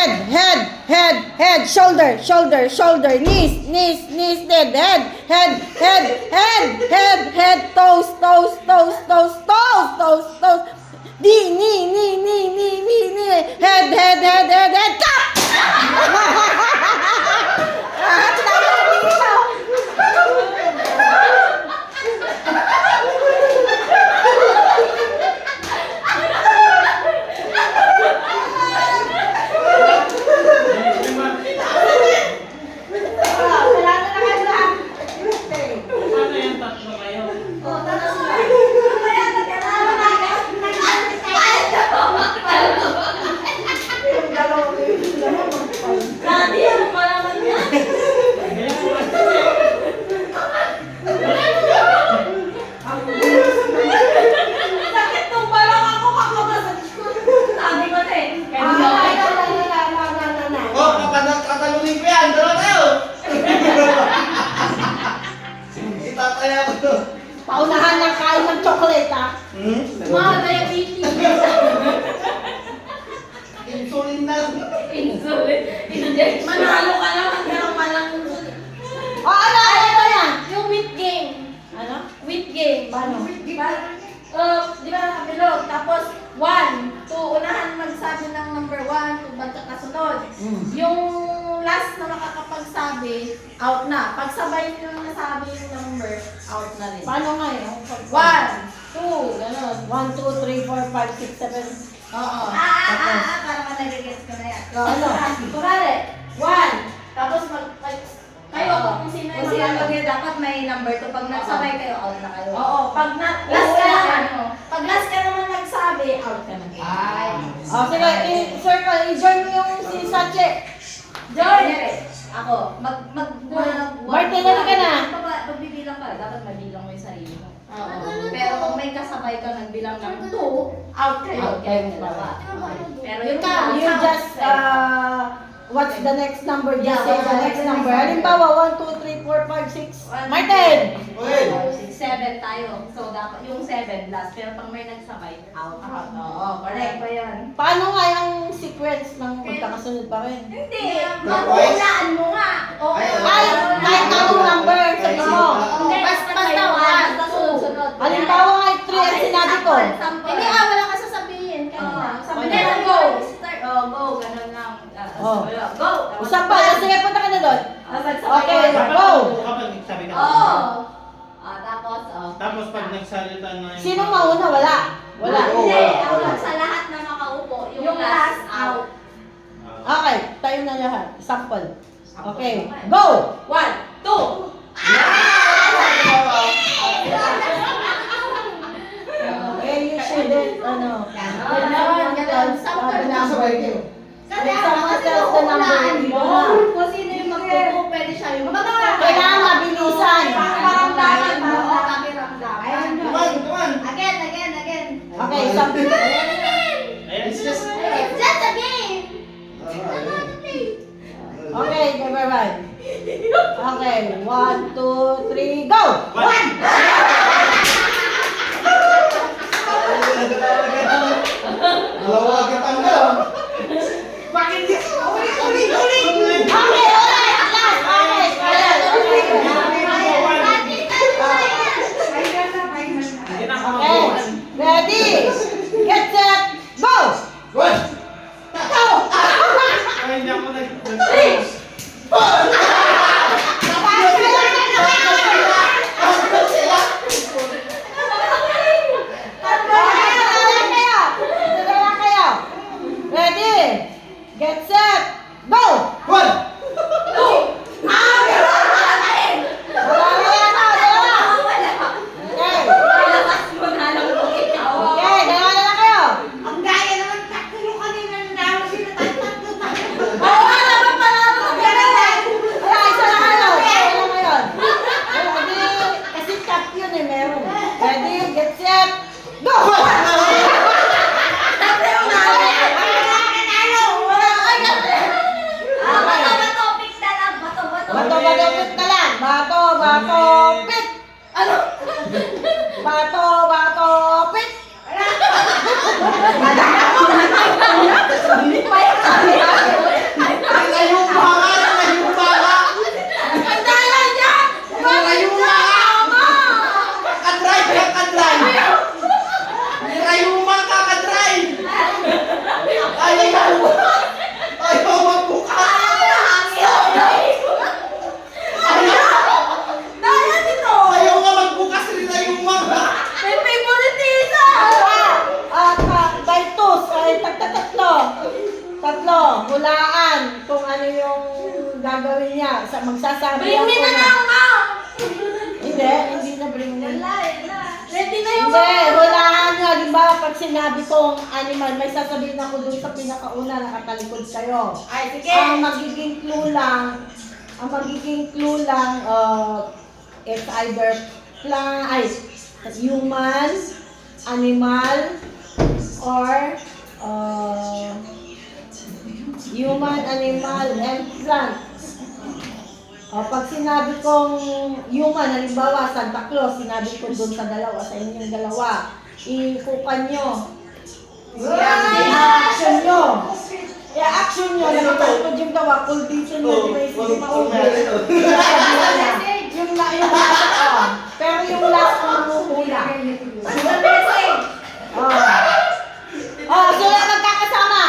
head, shoulder, knees, head, toes, knee, head, cup! Paunahan ng kain ng chocolate, ha? Mga diabetes. Insulin na. Insulin. Injection. Manalo ka lang. Meron ka lang. O, ano yan? Yung weight game. Ano? Weight game. Paano? Di ba nakabilog? Tapos, 1, 2, unahan magsabi ng number 1, 2 basta kasunod. Yung last na makakapagsabi, out na. Pag sabay nyo nasabi yung number, out na rin. Paano nga yun? 1, 2, gano'n. 1, 2, 3, 4, 5, 6, 7. Oo. Para nagigets ko na yan. Ano? Kunwari, 1, tapos kayo kung sino Kung sino dapat may number to. Pag nagsabay kayo, out na kayo. Oo, pag last ka naman, pag last ka naman nagsabi, out ka na. Ay. O, sige, circle, i-join mo yung si Sache. Joy! Ako, Martin, ano ka na? Magbibilang ka, dapat mabilang mo yung sarili mo. Oo. Pero kung may kasabay ka nagbilang ng 2, Out kayo. out kayo dalawa. Pero yung You just, what's the next number? Just Yeah, say the next number. Halimbawa, 1, 2, 3, 4, 5, 6. Martin! 6, 7 tayo. So, dapat yung 7 last. Pero pag may nagsabay, out. Oo, correct. Pa yan. Paano nga yung sequence ng magkakasunod pa rin? Hindi. Maghulaan mo nga. Oo. Ay, kahit anong number, sabi mo. Basta 1. Sunod-sunod. Halimbawa nga, 3 ang sinabi ko. Hindi wala ka sasabihin. Kanina. Sabi Okay. nila, go! Start. Oh, go. Ganun lang. Oh. Go. Usap pa, sige, punta ka na doon. Okay, go! Kapag nagsabi ka. Oh. Tapos, Tapos pag nagsalita na yung... Sino mauna? Wala. Wala. Hindi. Ang sa lahat na makaupo, yung last out. Okay, tayo na lahat. Sample. Okay, go! 1, 2, Okay, you shouldn't, ano. Ganon. The number. When someone tells the number, you do na. Kung sino yung magtupo, pwede siya yung Kailangan mabilisan. Pakiramdaman. Pakiramdaman. Come on! Again. Okay, sample. Ayan, it's just... It's just a game. Okay, number 1. Okay, 1, 2, 3, go! Dalawa ka tanggal. Okay, alright, last. Okay, ready, get set, go! Ay, hindi ako nag... Ready, get set, go! One! Okay, dalawa na lang kayo. Ang gaya naman, takto yung kanina na naman sila Oo, naman pala ako mag-ganun. Wala, isa na kayo. Kasi top yun eh, meron. Ready, get set, go! tatlo, hulaan kung ano yung gagawin niya. Magsasabi Bring me ako na lang, ma'am! Hindi na bring me. Ready na yung Hindi, hulaan nyo. Halimbawa, pag sinabi kong animal, may sasabihin ako dun sa pinakauna, nakatalikod kayo. Ay, sige. Ang magiging clue lang, it's either human, animal, or human, animal, and plant. Pag sinabi kong human, halimbawa Santa Claus, sinabi ko doon sa dalawa, sa inyong dalawa, ikupan nyo. I-action nyo. I-action nyo. Nakatalikod yung gawa, kulbitin nyo, may sige maulit. Yung pero yung last kong mahuhula. Basta message! Sila magkakasama.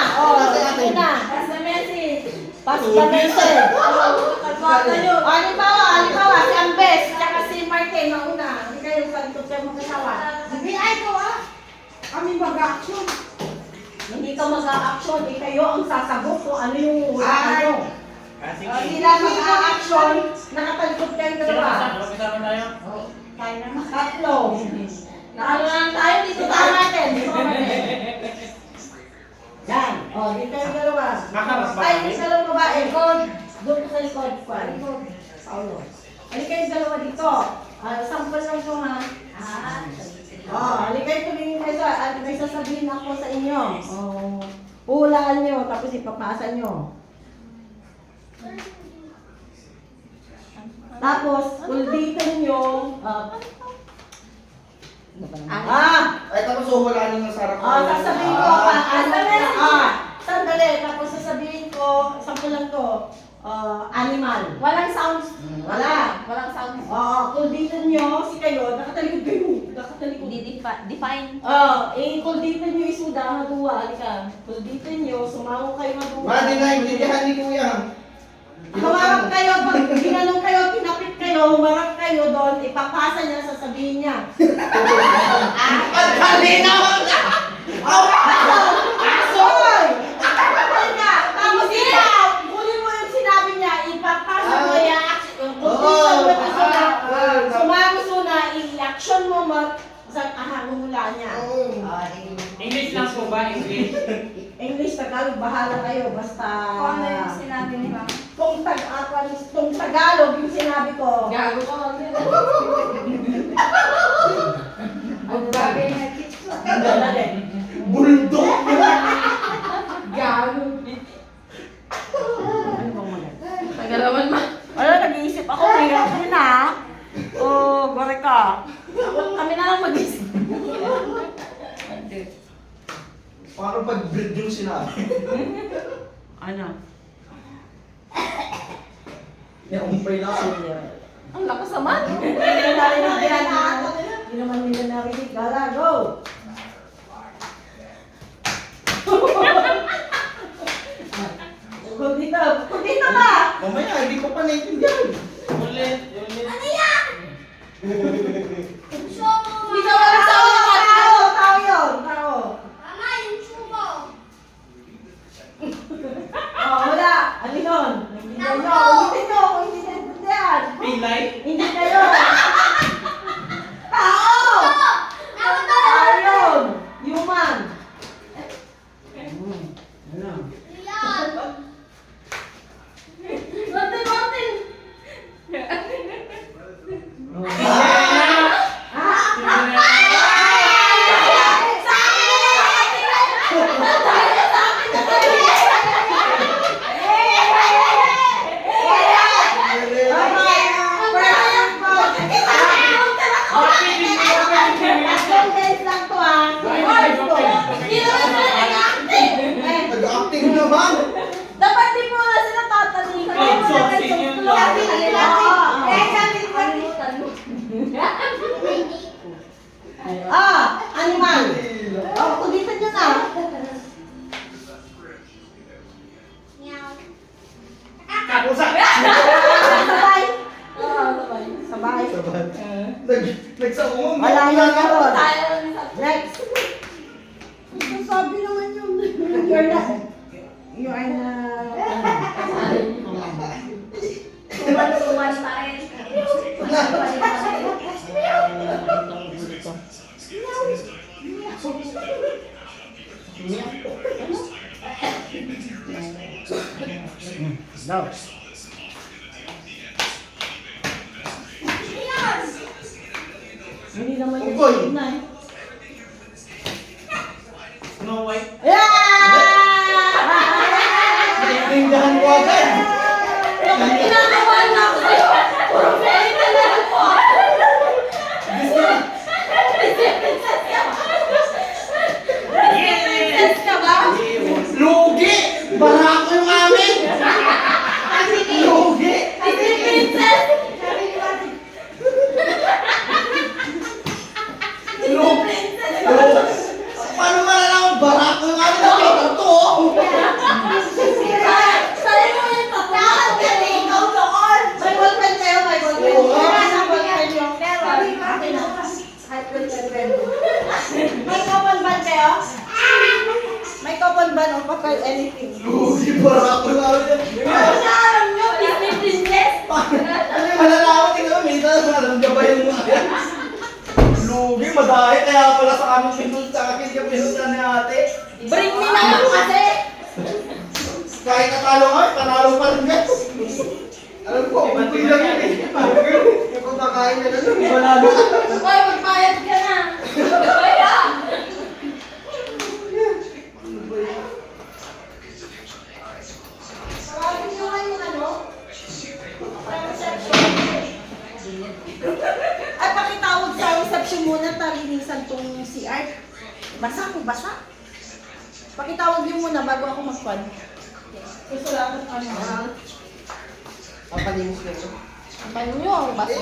Sige na. Basta message! Pass the message. Kalbata nyo! Halimbawa, si Ambes, tsaka si Martin, mauna. Hindi kayo sa likod kayo mag-asawa. Hindi ay ko kami mag-action. Hindi ka mag-a-action, kayo ang sasagot kung ano yung hulaan nyo. Sige. Hindi lang mag-a-action, nakatalikod kayong Sino dalawa. kasama? Kasama tayo? Tayo naman. Tatlo. Nakalo lang tayo dito Dito tayo. natin. Yan. Dito yung dalawa. Makaras ba Ay, kami? yung dalawang babae. Doon ka sa likod. Paulo. Halika yung dalawa dito. Sample lang ito ha. Halika yung tumingin kayo sa, may sasabihin ako sa inyo. Hulaan nyo, tapos ipapasa nyo. Tapos, ulbitin nyo. Ay, tapos huhulaan nyo ng sarap. Sasabihin ko sandali. Tapos sasabihin ko, sample lang to, animal. Walang sounds. Wala. Walang sounds. Kulbitin nyo, si kayo, nakatalikod kayo. Nakatalikod. Define. Kulbitin nyo isuda, maduwa, halika. Kulbitin nyo, sumango kayo maduwa. Madi na intindihan ni Kuya. Humarap kayo, pag ginanong kayo, pinapit kayo, humarap kayo doon, ipapasa niya, sasabihin niya. Pagkalinaw ka! Asoy! Halika, tapos ikaw, kunin mo yung sinabi niya, ipapasa mo yan. Kulbitin mo isuda, sumango suna, i-action mo sa ahangula niya. English lang po ba? English? English, Tagalog, bahala kayo, basta... Kung ano yung sinabi ni ma'am. Kung Tagalog yung sinabi ko. Gago ka lang yun. Ang bagay na kids ko. Bulldog! Gago. Ano bang maganda? Tagalaman ma. Wala, nag-iisip ako. Hirap din ha. Gore ka. Kami na lang mag-isip. Paano pag-breed yung sinabi? Ano? May umpay na ako. Ang lakas naman. Hindi na narinig yan. Hindi naman nila narinig. Gala, go! Kung dito ba? Mamaya, hindi ko pa naiintindihan. Ulit. Hindi ka wala sa ulat. Tao yun. Tao. Wala. Ano yun? Nagbigaw nyo. Ulitin nyo. Kung hindi naiintindihan. Pilay? Hindi kayo. Tao! Tao yun. Human. Ano? Martin! Nag-acting naman! Dapat di mo na sila tataling. Outsourcing yun lang. Animal. Kulitan nyo na. Kapusak! Sabay. Sabay. Nagsakong. Wala yan karon. Tayo. Next. Sabi naman yun. You're not. You are Tuwan pa rin. Tuwan pa rin. Now. Hindi naman yung Unggoy. na eh. Snow White. Yeah! Tindahan ko agad. Ginagawa na ako sa'yo. Puro fairy tale na lang po. Princess ka ba? Lugi! Barako yung amin! Lugi! Disney princess? Lugi! Paano malalaman barako yung amin? Nakita to! Sa'yo mo yung Bakit ka na ikaw doon? May ballpen kayo, may ballpen. Oo nga. Wala nang ballpen yung may coupon ban kayo? May coupon ban o pa anything? Lugi! Barako yung amin! alam nyo, Disney princess? Malalaman, tingnan mo, minsan naramdaman yung mga Lugi, madahil kaya pala sa aming pinunta, sa akin yung pinunta ni ate. Bring me na lang kasi. Kahit natalo kami, panalo pa rin guys. Alam ko, kunti lang yun eh. Yung pagkakain na lang, manalo. Hoy, magbayad ka na. Kaya. Tawagin nyo nga yung ano? Reception. Ay, pakitawag sa reception muna, talinisan tong CR. Basa ko, basa. Pakitawag nyo muna bago ako mag-call. Gusto lang ako ano. Papalimus ko ito. Ang banyo, basta.